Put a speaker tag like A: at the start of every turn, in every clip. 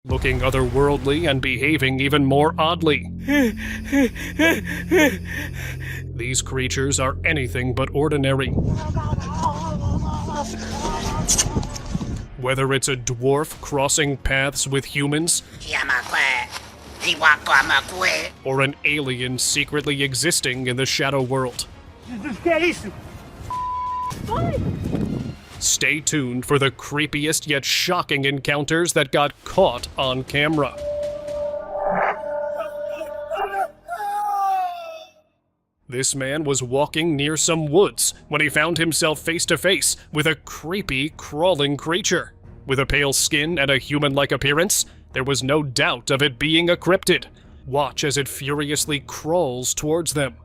A: looking otherworldly and behaving even more oddly. These creatures are anything but ordinary. Whether it's a dwarf crossing paths with humans, or an alien secretly existing in the shadow world. Stay tuned for the creepiest yet shocking encounters that got caught on camera. This man was walking near some woods when he found himself face to face with a creepy, crawling creature. With a pale skin and a human-like appearance, there was no doubt of it being a cryptid. Watch as it furiously crawls towards them.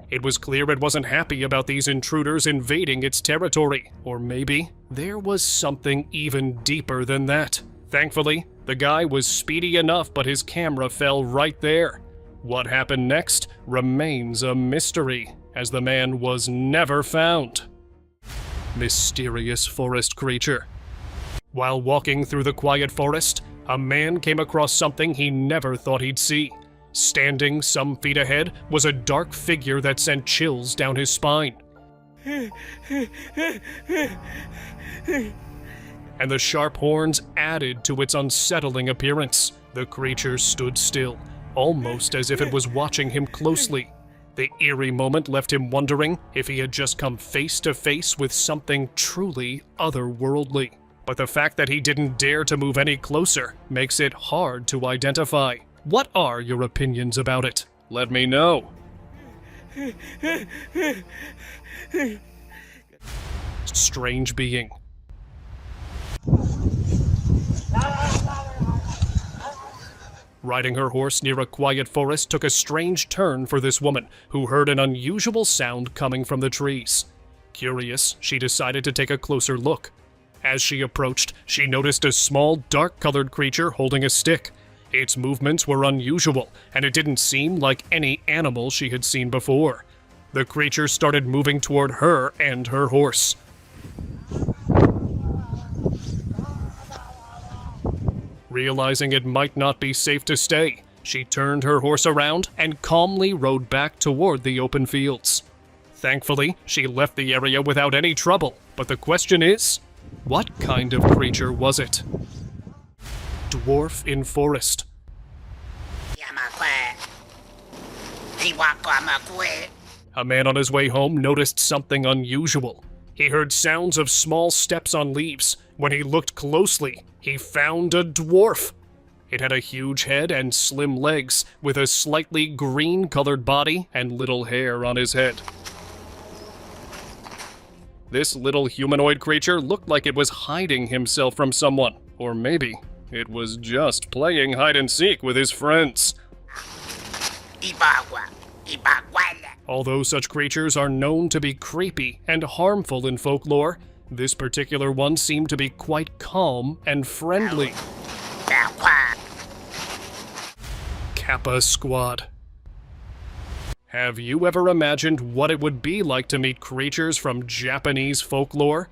A: It was clear it wasn't happy about these intruders invading its territory. Or maybe there was something even deeper than that. Thankfully, the guy was speedy enough, but his camera fell right there. What happened next remains a mystery, as the man was never found. Mysterious forest creature. While walking through the quiet forest, a man came across something he never thought he'd see. Standing some feet ahead was a dark figure that sent chills down his spine. And the sharp horns added to its unsettling appearance. The creature stood still, almost as if it was watching him closely. The eerie moment left him wondering if he had just come face to face with something truly otherworldly. But the fact that he didn't dare to move any closer makes it hard to identify. What are your opinions about it? Let me know. Strange being. Riding her horse near a quiet forest took a strange turn for this woman, who heard an unusual sound coming from the trees. Curious, she decided to take a closer look. As she approached, she noticed a small, dark-colored creature holding a stick. Its movements were unusual, and it didn't seem like any animal she had seen before. The creature started moving toward her and her horse. Realizing it might not be safe to stay, she turned her horse around and calmly rode back toward the open fields. Thankfully, she left the area without any trouble, but the question is, what kind of creature was it? Dwarf in forest. A man on his way home noticed something unusual. He heard sounds of small steps on leaves. When he looked closely, he found a dwarf. It had a huge head and slim legs, with a slightly green-colored body and little hair on his head. This little humanoid creature looked like it was hiding himself from someone, or maybe it was just playing hide-and-seek with his friends. Although such creatures are known to be creepy and harmful in folklore, this particular one seemed to be quite calm and friendly. Kappa Squad. Have you ever imagined what it would be like to meet creatures from Japanese folklore?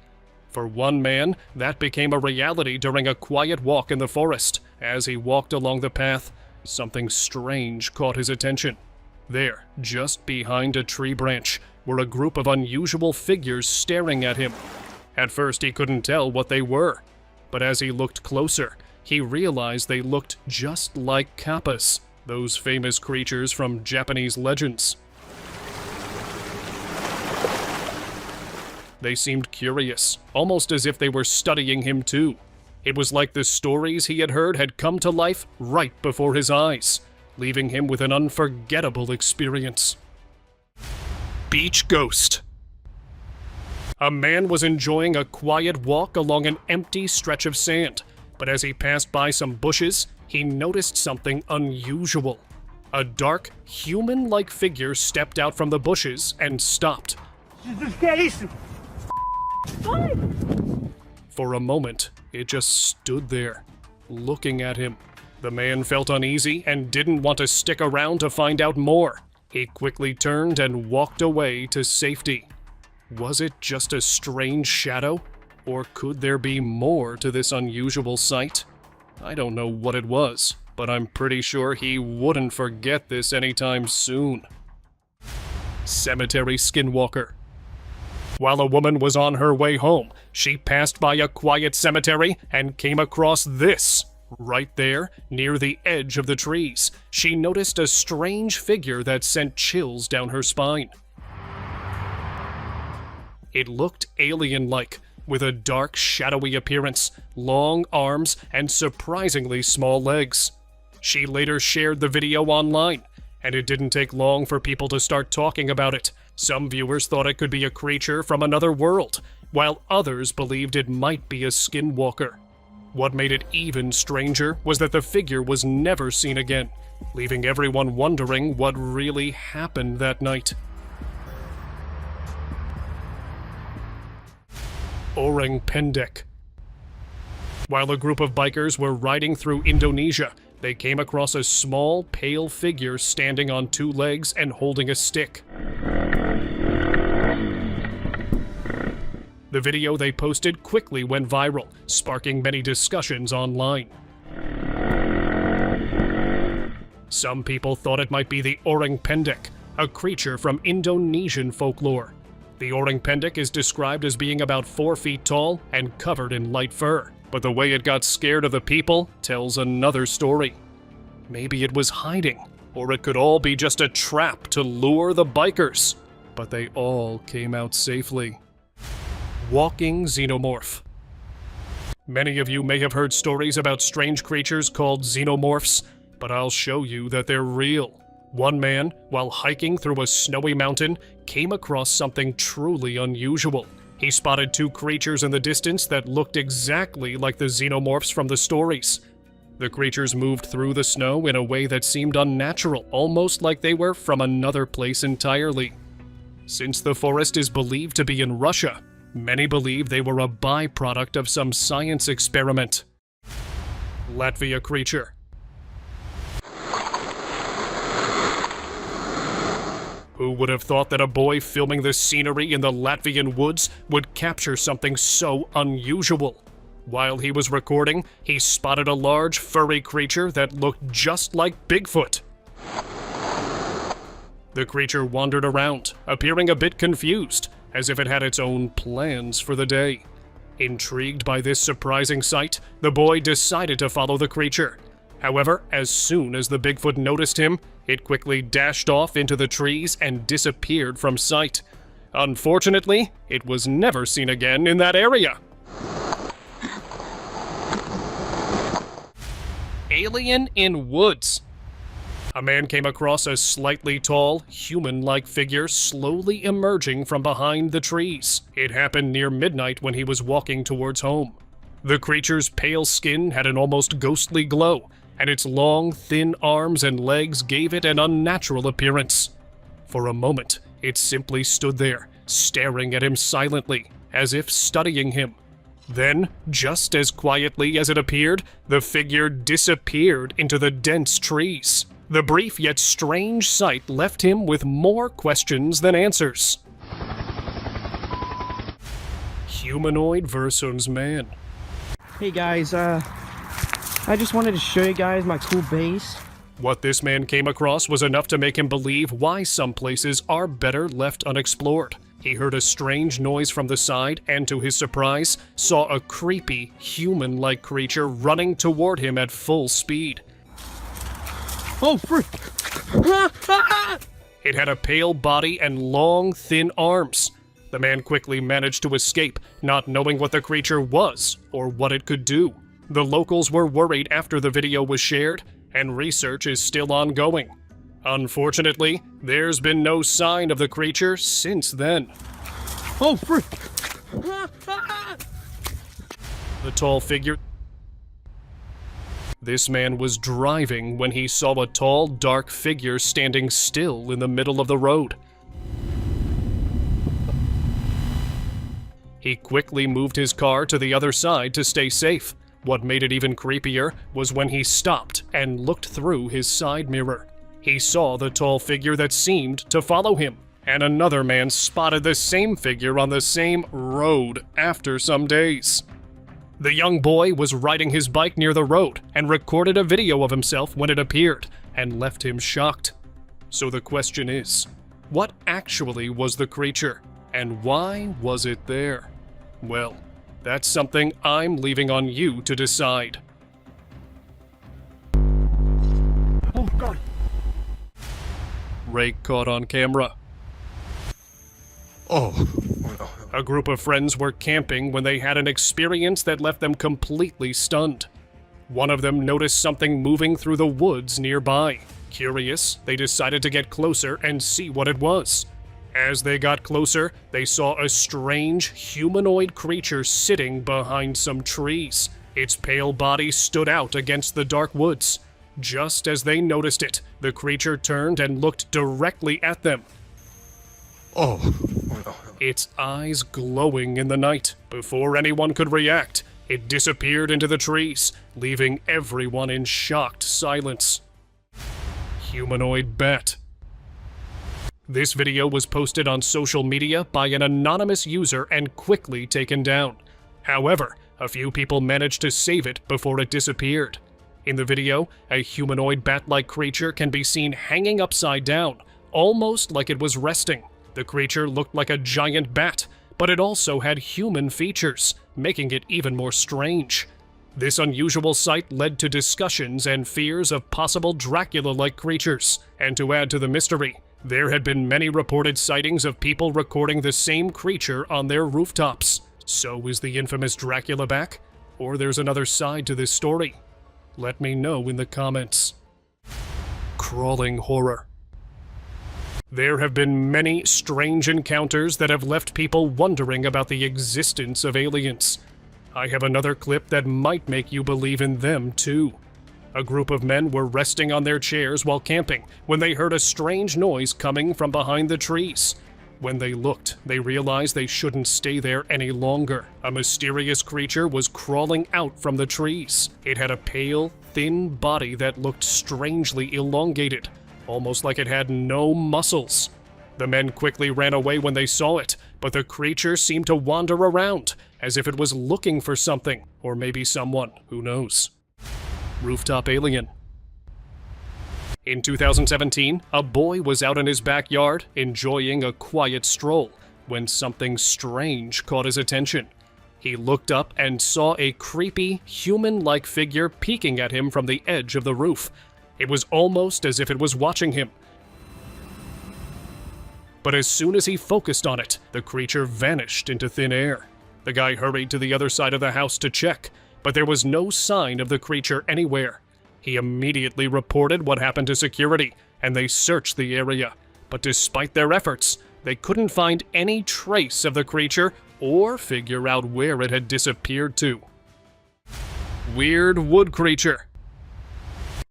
A: For one man, that became a reality during a quiet walk in the forest. As he walked along the path, something strange caught his attention. There, just behind a tree branch, were a group of unusual figures staring at him. At first, he couldn't tell what they were, but as he looked closer, he realized they looked just like kappas, those famous creatures from Japanese legends. They seemed curious, almost as if they were studying him too. It was like the stories he had heard had come to life right before his eyes, leaving him with an unforgettable experience. Beach Ghost. A man was enjoying a quiet walk along an empty stretch of sand, but as he passed by some bushes, he noticed something unusual. A dark, human-like figure stepped out from the bushes and stopped. For a moment, it just stood there, looking at him. The man felt uneasy and didn't want to stick around to find out more. He quickly turned and walked away to safety. Was it just a strange shadow? Or could there be more to this unusual sight? I don't know what it was, but I'm pretty sure he wouldn't forget this anytime soon. Cemetery Skinwalker. While a woman was on her way home, she passed by a quiet cemetery and came across this. Right there, near the edge of the trees, she noticed a strange figure that sent chills down her spine. It looked alien-like, with a dark, shadowy appearance, long arms, and surprisingly small legs. She later shared the video online, and it didn't take long for people to start talking about it. Some viewers thought it could be a creature from another world, while others believed it might be a skinwalker. What made it even stranger was that the figure was never seen again, leaving everyone wondering what really happened that night. Orang Pendek. While a group of bikers were riding through Indonesia, they came across a small, pale figure standing on two legs and holding a stick. The video they posted quickly went viral, sparking many discussions online. Some people thought it might be the Orang Pendek, a creature from Indonesian folklore. The Orang Pendek is described as being about 4 feet tall and covered in light fur, but the way it got scared of the people tells another story. Maybe it was hiding, or it could all be just a trap to lure the bikers. But they all came out safely. Walking Xenomorph. Many of you may have heard stories about strange creatures called xenomorphs, but I'll show you that they're real. One man, while hiking through a snowy mountain, came across something truly unusual. He spotted 2 creatures in the distance that looked exactly like the xenomorphs from the stories. The creatures moved through the snow in a way that seemed unnatural, almost like they were from another place entirely. Since the forest is believed to be in Russia, many believe they were a byproduct of some science experiment. Latvia Creature. Who would have thought that a boy filming the scenery in the Latvian woods would capture something so unusual? While he was recording, he spotted a large, furry creature that looked just like Bigfoot. The creature wandered around, appearing a bit confused, as if it had its own plans for the day. Intrigued by this surprising sight, the boy decided to follow the creature. However, as soon as the Bigfoot noticed him, it quickly dashed off into the trees and disappeared from sight. Unfortunately, it was never seen again in that area. Alien in Woods. A man came across a slightly tall, human-like figure slowly emerging from behind the trees. It happened near midnight when he was walking towards home. The creature's pale skin had an almost ghostly glow, and its long, thin arms and legs gave it an unnatural appearance. For a moment, it simply stood there, staring at him silently, as if studying him. Then, just as quietly as it appeared, the figure disappeared into the dense trees. The brief yet strange sight left him with more questions than answers. Humanoid versus man.
B: Hey guys, I just wanted to show you guys my cool base.
A: What this man came across was enough to make him believe why some places are better left unexplored. He heard a strange noise from the side and, to his surprise, saw a creepy, human-like creature running toward him at full speed.
B: Oh, frick!
A: It had a pale body and long, thin arms. The man quickly managed to escape, not knowing what the creature was or what it could do. The locals were worried after the video was shared, and research is still ongoing. Unfortunately, there's been no sign of the creature since then.
B: Oh, frick!
A: The tall figure. This man was driving when he saw a tall, dark figure standing still in the middle of the road. He quickly moved his car to the other side to stay safe. What made it even creepier was when he stopped and looked through his side mirror. He saw the tall figure that seemed to follow him, and another man spotted the same figure on the same road after some days. The young boy was riding his bike near the road and recorded a video of himself when it appeared and left him shocked. So the question is, what actually was the creature, and why was it there? Well, that's something I'm leaving on you to decide.
B: Oh, God.
A: Rake caught on camera. A group of friends were camping when they had an experience that left them completely stunned. One of them noticed something moving through the woods nearby. Curious, they decided to get closer and see what it was. As they got closer, they saw a strange humanoid creature sitting behind some trees. Its pale body stood out against the dark woods. Just as they noticed it, the creature turned and looked directly at them. Its eyes glowing in the night. Before anyone could react, it disappeared into the trees, leaving everyone in shocked silence. Humanoid bat. This video was posted on social media by an anonymous user and quickly taken down. However, a few people managed to save it before it disappeared. In the video, a humanoid bat-like creature can be seen hanging upside down, almost like it was resting. The creature looked like a giant bat, but it also had human features, making it even more strange. This unusual sight led to discussions and fears of possible Dracula-like creatures, and to add to the mystery, there had been many reported sightings of people recording the same creature on their rooftops. So is the infamous Dracula back? Or there's another side to this story? Let me know in the comments. Crawling horror. There have been many strange encounters that have left people wondering about the existence of aliens. I have another clip that might make you believe in them too. A group of men were resting on their chairs while camping when they heard a strange noise coming from behind the trees. When they looked, they realized they shouldn't stay there any longer. A mysterious creature was crawling out from the trees. It had a pale, thin body that looked strangely elongated, almost like it had no muscles. The men quickly ran away when they saw it, but the creature seemed to wander around, as if it was looking for something, or maybe someone, who knows. Rooftop alien. In 2017, a boy was out in his backyard enjoying a quiet stroll when something strange caught his attention. He looked up and saw a creepy, human-like figure peeking at him from the edge of the roof. It was almost as if it was watching him. But as soon as he focused on it, the creature vanished into thin air. The guy hurried to the other side of the house to check, but there was no sign of the creature anywhere. He immediately reported what happened to security, and they searched the area. But despite their efforts, they couldn't find any trace of the creature or figure out where it had disappeared to. Weird wood creature.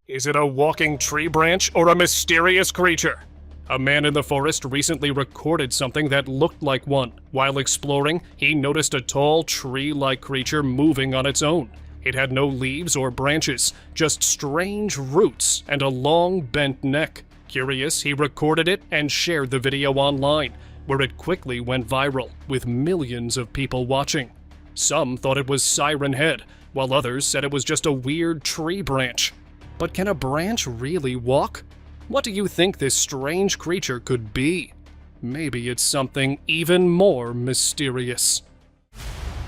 A: Is it a walking tree branch or a mysterious creature? A man in the forest recently recorded something that looked like one. While exploring, he noticed a tall tree-like creature moving on its own. It had no leaves or branches, just strange roots and a long bent neck. Curious, he recorded it and shared the video online, where it quickly went viral, with millions of people watching. Some thought it was Siren Head, while others said it was just a weird tree branch. But can a branch really walk? What do you think this strange creature could be? Maybe it's something even more mysterious.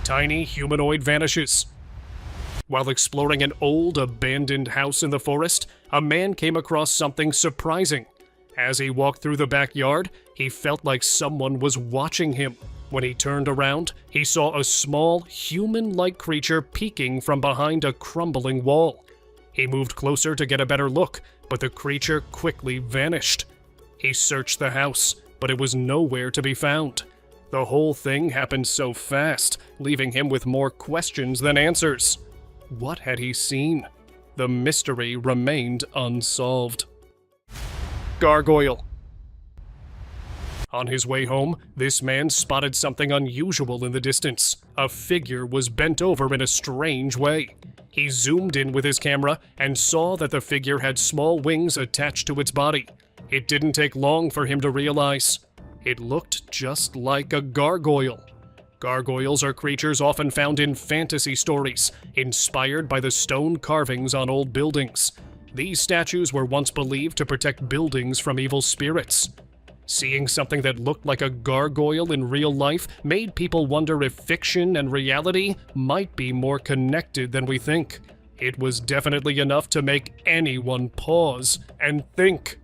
A: Tiny humanoid vanishes. While exploring an old, abandoned house in the forest, a man came across something surprising. As he walked through the backyard, he felt like someone was watching him. When he turned around, he saw a small, human-like creature peeking from behind a crumbling wall. He moved closer to get a better look, but the creature quickly vanished. He searched the house, but it was nowhere to be found. The whole thing happened so fast, leaving him with more questions than answers. What had he seen? The mystery remained unsolved. Gargoyle. On his way home, this man spotted something unusual in the distance. A figure was bent over in a strange way. He zoomed in with his camera and saw that the figure had small wings attached to its body. It didn't take long for him to realize It looked just like a gargoyle. Gargoyles are creatures often found in fantasy stories, inspired by the stone carvings on old buildings. These statues were once believed to protect buildings from evil spirits. Seeing something that looked like a gargoyle in real life made people wonder if fiction and reality might be more connected than we think. It was definitely enough to make anyone pause and think.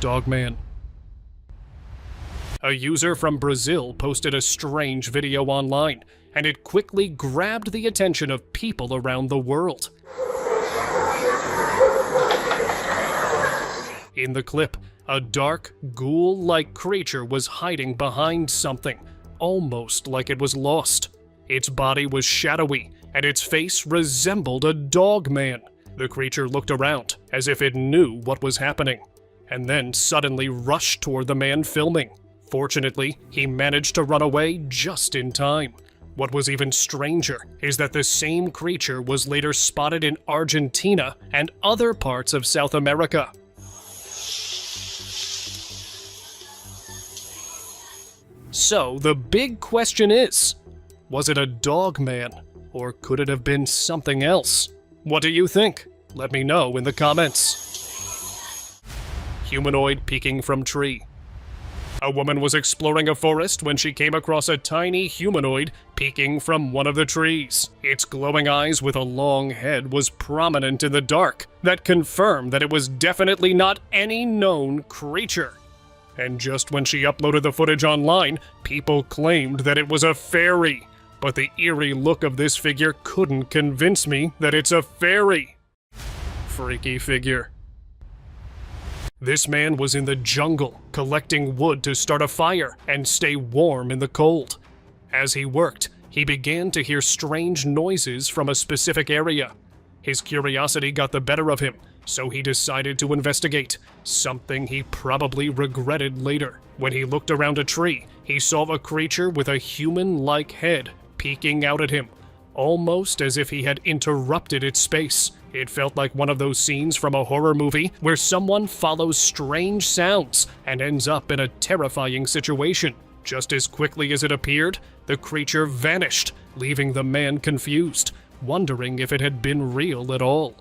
A: Dogman. A user from Brazil posted a strange video online, and it quickly grabbed the attention of people around the world. In the clip, a dark, ghoul-like creature was hiding behind something, almost like it was lost. Its body was shadowy, and its face resembled a dogman. The creature looked around, as if it knew what was happening, and then suddenly rushed toward the man filming. Fortunately, he managed to run away just in time. What was even stranger is that the same creature was later spotted in Argentina and other parts of South America. So, the big question is, was it a dogman, or could it have been something else? What do you think? Let me know in the comments. Humanoid peeking from tree. A woman was exploring a forest when she came across a tiny humanoid peeking from one of the trees. Its glowing eyes with a long head was prominent in the dark. That confirmed that it was definitely not any known creature. And just when she uploaded the footage online, people claimed that it was a fairy. But the eerie look of this figure couldn't convince me that it's a fairy. Freaky figure. This man was in the jungle, collecting wood to start a fire and stay warm in the cold. As he worked, he began to hear strange noises from a specific area. His curiosity got the better of him, so he decided to investigate, something he probably regretted later. When he looked around a tree, he saw a creature with a human-like head peeking out at him, almost as if he had interrupted its space. It felt like one of those scenes from a horror movie where someone follows strange sounds and ends up in a terrifying situation. Just as quickly as it appeared, the creature vanished, leaving the man confused, wondering if it had been real at all.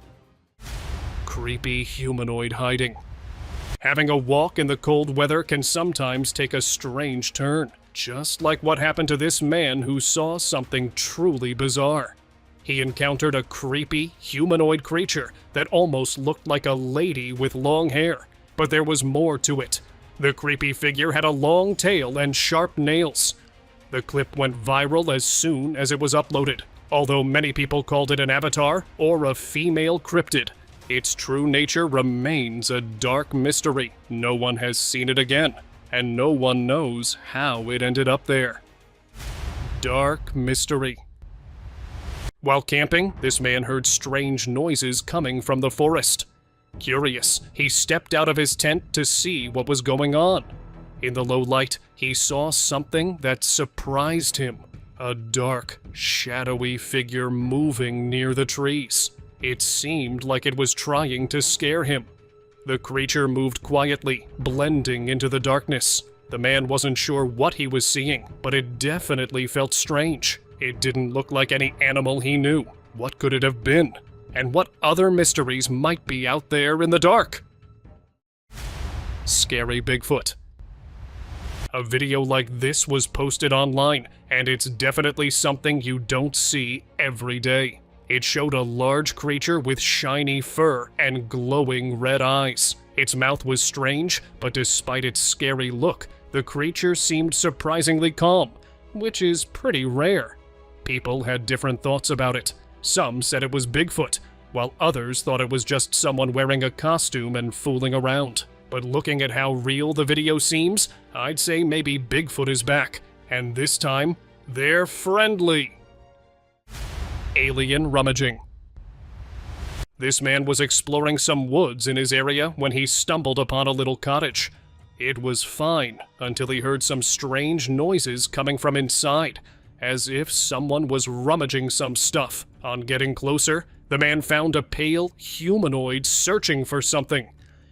A: Creepy humanoid hiding. Having a walk in the cold weather can sometimes take a strange turn, just like what happened to this man who saw something truly bizarre. He encountered a creepy, humanoid creature that almost looked like a lady with long hair, but there was more to it. The creepy figure had a long tail and sharp nails. The clip went viral as soon as it was uploaded, although many people called it an avatar or a female cryptid. Its true nature remains a dark mystery. No one has seen it again, and no one knows how it ended up there. Dark mystery. While camping, this man heard strange noises coming from the forest. Curious, he stepped out of his tent to see what was going on. In the low light, he saw something that surprised him. A dark, shadowy figure moving near the trees. It seemed like it was trying to scare him. The creature moved quietly, blending into the darkness. The man wasn't sure what he was seeing, but it definitely felt strange. It didn't look like any animal he knew. What could it have been? And what other mysteries might be out there in the dark? Scary Bigfoot. A video like this was posted online, and it's definitely something you don't see every day. It showed a large creature with shiny fur and glowing red eyes. Its mouth was strange, but despite its scary look, the creature seemed surprisingly calm, which is pretty rare. People had different thoughts about it. Some said it was Bigfoot, while others thought it was just someone wearing a costume and fooling around. But looking at how real the video seems, I'd say maybe Bigfoot is back, and this time, they're friendly. Alien rummaging. This man was exploring some woods in his area when he stumbled upon a little cottage. It was fine until he heard some strange noises coming from inside, as if someone was rummaging some stuff. On getting closer, the man found a pale humanoid searching for something.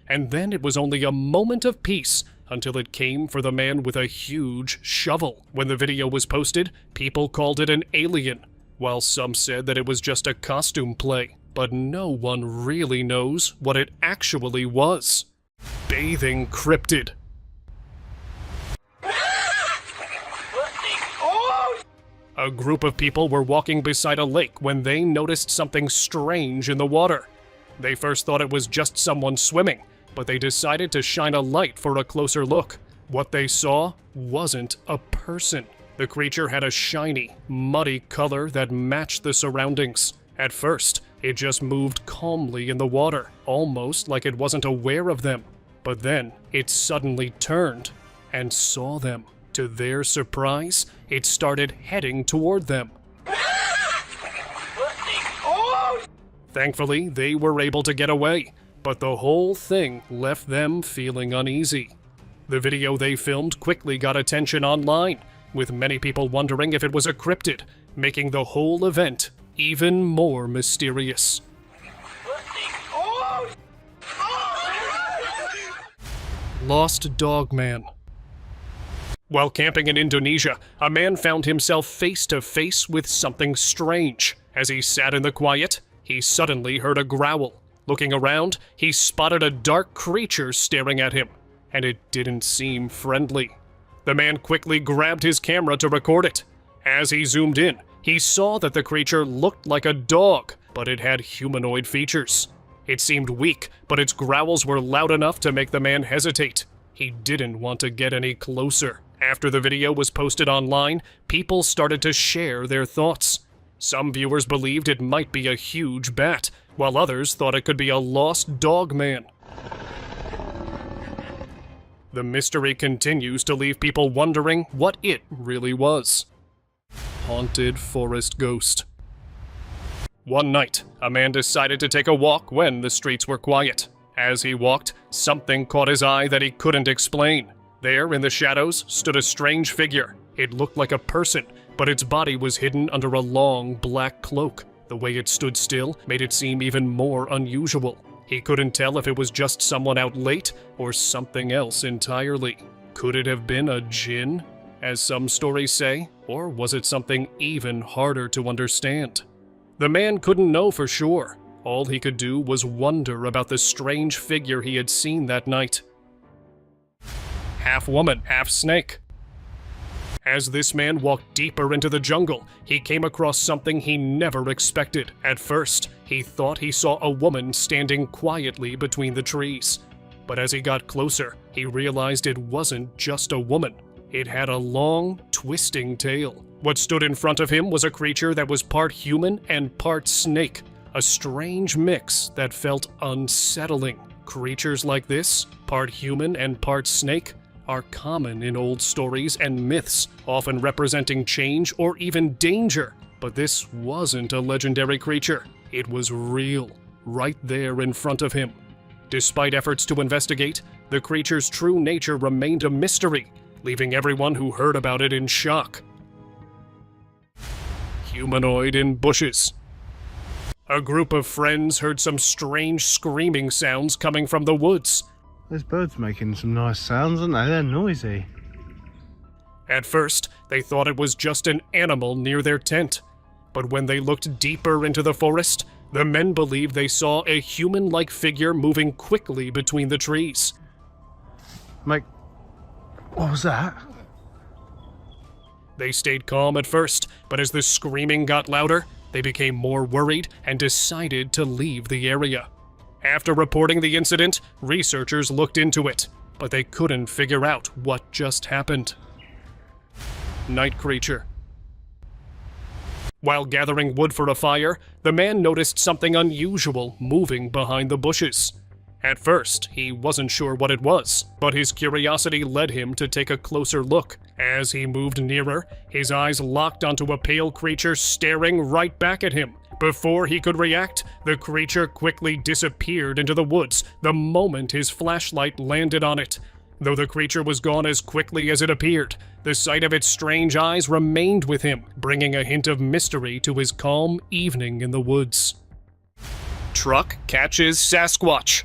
A: And then it was only a moment of peace until it came for the man with a huge shovel. When the video was posted, people called it an alien, while some said that it was just a costume play. But no one really knows what it actually was. Bathing cryptid. A group of people were walking beside a lake when they noticed something strange in the water. They first thought it was just someone swimming, but they decided to shine a light for a closer look. What they saw wasn't a person. The creature had a shiny, muddy color that matched the surroundings. At first, it just moved calmly in the water, almost like it wasn't aware of them. But then, it suddenly turned and saw them. To their surprise, it started heading toward them. Thankfully, they were able to get away, but the whole thing left them feeling uneasy. The video they filmed quickly got attention online, with many people wondering if it was a cryptid, making the whole event even more mysterious. Lost Dog Man. While camping in Indonesia, a man found himself face to face with something strange. As he sat in the quiet, he suddenly heard a growl. Looking around, he spotted a dark creature staring at him, and it didn't seem friendly. The man quickly grabbed his camera to record it. As he zoomed in, he saw that the creature looked like a dog, but it had humanoid features. It seemed weak, but its growls were loud enough to make the man hesitate. He didn't want to get any closer. After the video was posted online, people started to share their thoughts. Some viewers believed it might be a huge bat, while others thought it could be a lost dog man. The mystery continues to leave people wondering what it really was. Haunted forest ghost. One night, a man decided to take a walk when the streets were quiet. As he walked, something caught his eye that he couldn't explain. There, in the shadows, stood a strange figure. It looked like a person, but its body was hidden under a long, black cloak. The way it stood still made it seem even more unusual. He couldn't tell if it was just someone out late or something else entirely. Could it have been a djinn, as some stories say, or was it something even harder to understand? The man couldn't know for sure. All he could do was wonder about the strange figure he had seen that night. Half woman, half snake. As this man walked deeper into the jungle, he came across something he never expected. At first, he thought he saw a woman standing quietly between the trees. But as he got closer, he realized it wasn't just a woman. It had a long, twisting tail. What stood in front of him was a creature that was part human and part snake. A strange mix that felt unsettling. Creatures like this, part human and part snake, are common in old stories and myths, often representing change or even danger. But this wasn't a legendary creature. It was real, right there in front of him. Despite efforts to investigate, the creature's true nature remained a mystery, leaving everyone who heard about it in shock. Humanoid in bushes. A group of friends heard some strange screaming sounds coming from the woods.
C: Those birds making some nice sounds, aren't they? They're noisy.
A: At first, they thought it was just an animal near their tent. But when they looked deeper into the forest, the men believed they saw a human-like figure moving quickly between the trees.
C: Mate, what was that?
A: They stayed calm at first, but as the screaming got louder, they became more worried and decided to leave the area. After reporting the incident, researchers looked into it, but they couldn't figure out what just happened. Night creature. While gathering wood for a fire, the man noticed something unusual moving behind the bushes. At first, he wasn't sure what it was, but his curiosity led him to take a closer look. As he moved nearer, his eyes locked onto a pale creature staring right back at him. Before he could react, the creature quickly disappeared into the woods the moment his flashlight landed on it. Though the creature was gone as quickly as it appeared, the sight of its strange eyes remained with him, bringing a hint of mystery to his calm evening in the woods. Truck catches Sasquatch.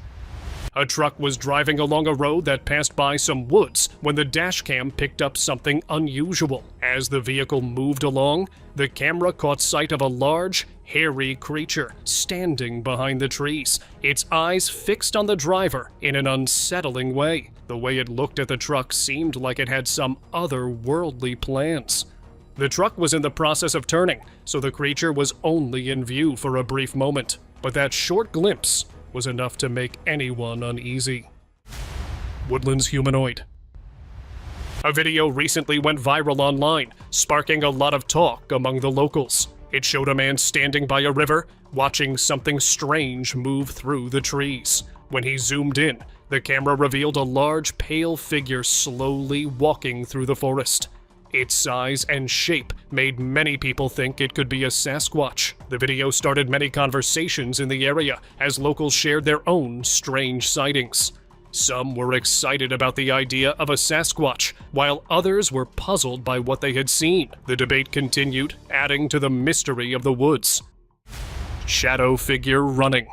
A: A truck was driving along a road that passed by some woods when the dashcam picked up something unusual. As the vehicle moved along, the camera caught sight of a large, hairy creature standing behind the trees, its eyes fixed on the driver in an unsettling way. The way it looked at the truck seemed like it had some otherworldly plans. The truck was in the process of turning, so the creature was only in view for a brief moment, but that short glimpse was enough to make anyone uneasy. Woodlands humanoid. A video recently went viral online, sparking a lot of talk among the locals. It showed a man standing by a river, watching something strange move through the trees. When he zoomed in, the camera revealed a large, pale figure slowly walking through the forest. Its size and shape made many people think it could be a Sasquatch. The video started many conversations in the area as locals shared their own strange sightings. Some were excited about the idea of a Sasquatch, while others were puzzled by what they had seen. The debate continued, adding to the mystery of the woods. Shadow figure running.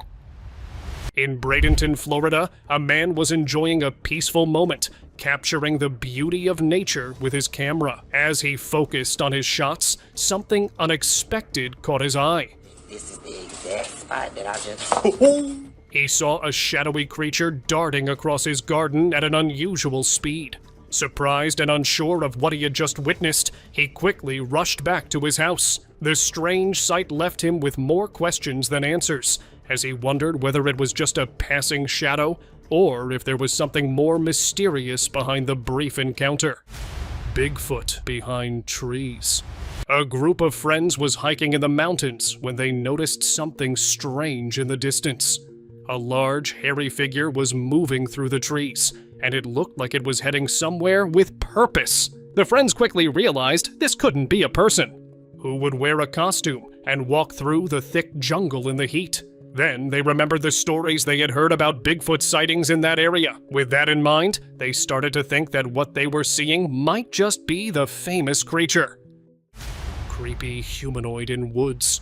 A: In Bradenton, Florida, a man was enjoying a peaceful moment, capturing the beauty of nature with his camera. As he focused on his shots, something unexpected caught his eye.
D: This is the exact spot that I just...
A: He saw a shadowy creature darting across his garden at an unusual speed. Surprised and unsure of what he had just witnessed, he quickly rushed back to his house. The strange sight left him with more questions than answers, as he wondered whether it was just a passing shadow or if there was something more mysterious behind the brief encounter. Bigfoot behind trees. A group of friends was hiking in the mountains when they noticed something strange in the distance. A large, hairy figure was moving through the trees, and it looked like it was heading somewhere with purpose. The friends quickly realized this couldn't be a person. Who would wear a costume and walk through the thick jungle in the heat? Then they remembered the stories they had heard about Bigfoot sightings in that area. With that in mind, they started to think that what they were seeing might just be the famous creature. Creepy humanoid in woods.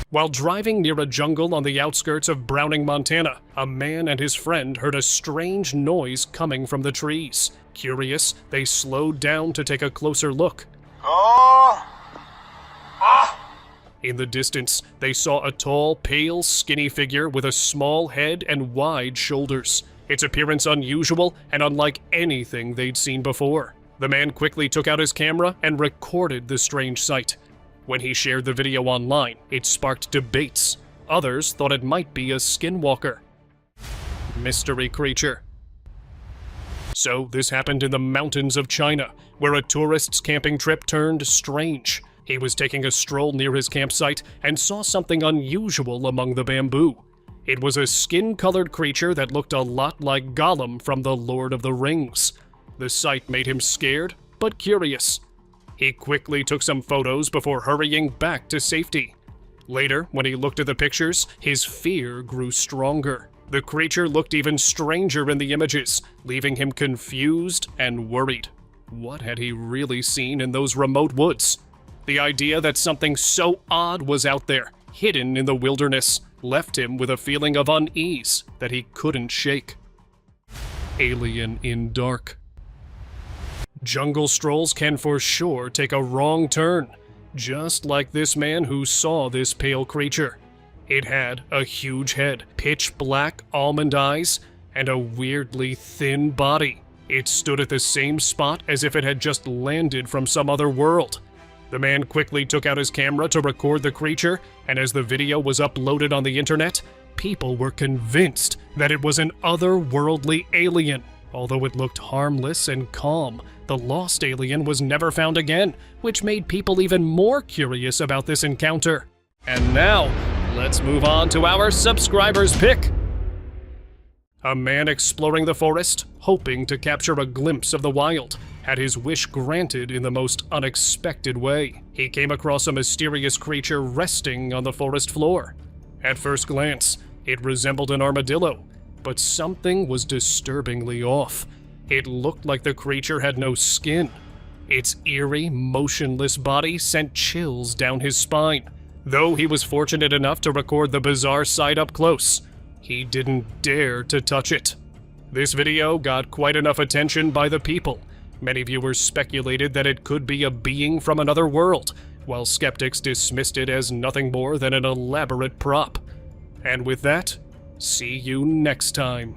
A: While driving near a jungle on the outskirts of Browning, Montana, a man and his friend heard a strange noise coming from the trees. Curious, they slowed down to take a closer look. In the distance, they saw a tall, pale, skinny figure with a small head and wide shoulders. Its appearance unusual and unlike anything they'd seen before. The man quickly took out his camera and recorded the strange sight. When he shared the video online, it sparked debates. Others thought it might be a skinwalker. Mystery creature. So this happened in the mountains of China, where a tourist's camping trip turned strange. He was taking a stroll near his campsite and saw something unusual among the bamboo. It was a skin-colored creature that looked a lot like Gollum from The Lord of the Rings. The sight made him scared, but curious. He quickly took some photos before hurrying back to safety. Later, when he looked at the pictures, his fear grew stronger. The creature looked even stranger in the images, leaving him confused and worried. What had he really seen in those remote woods? The idea that something so odd was out there, hidden in the wilderness, left him with a feeling of unease that he couldn't shake. Alien in dark. Jungle strolls can for sure take a wrong turn, just like this man who saw this pale creature. It had a huge head, pitch black almond eyes, and a weirdly thin body. It stood at the same spot as if it had just landed from some other world. The man quickly took out his camera to record the creature, and as the video was uploaded on the internet, people were convinced that it was an otherworldly alien. Although it looked harmless and calm, the lost alien was never found again, which made people even more curious about this encounter. And now, let's move on to our subscriber's pick. A man exploring the forest, hoping to capture a glimpse of the wild, had his wish granted in the most unexpected way. He came across a mysterious creature resting on the forest floor. At first glance, it resembled an armadillo, but something was disturbingly off. It looked like the creature had no skin. Its eerie, motionless body sent chills down his spine. Though he was fortunate enough to record the bizarre sight up close, he didn't dare to touch it. This video got quite enough attention by the people. Many viewers speculated that it could be a being from another world, while skeptics dismissed it as nothing more than an elaborate prop. And with that, see you next time.